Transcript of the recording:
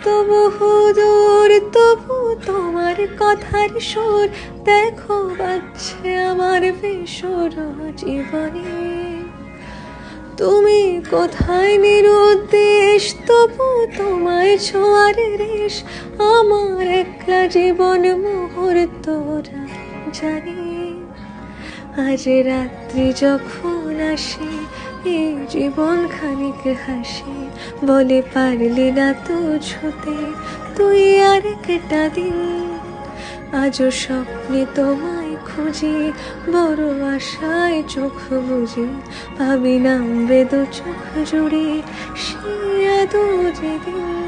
তবু হুদূর, তবু তোমার কথার সুর দেখো বাজছে আমার বেসুর জীবনে। তুমি কোথায় নিরুদ্দেশ, তবু তোমায় ছোঁয়ার রেশ আমার একলা জীবন মুহূর্তরা জানি। আজ রাত্রি যখন আসে এই জীবন খানিক হাসি, বলে পারলি না তো ছুতে তুই আর একটা দিন। আজও স্বপ্নে তোমায় খুঁজি, বড় আশায় চোখ বুঝি, ভাবি নামবে দু চোখ জুড়ে সে আদৌ যেদিন।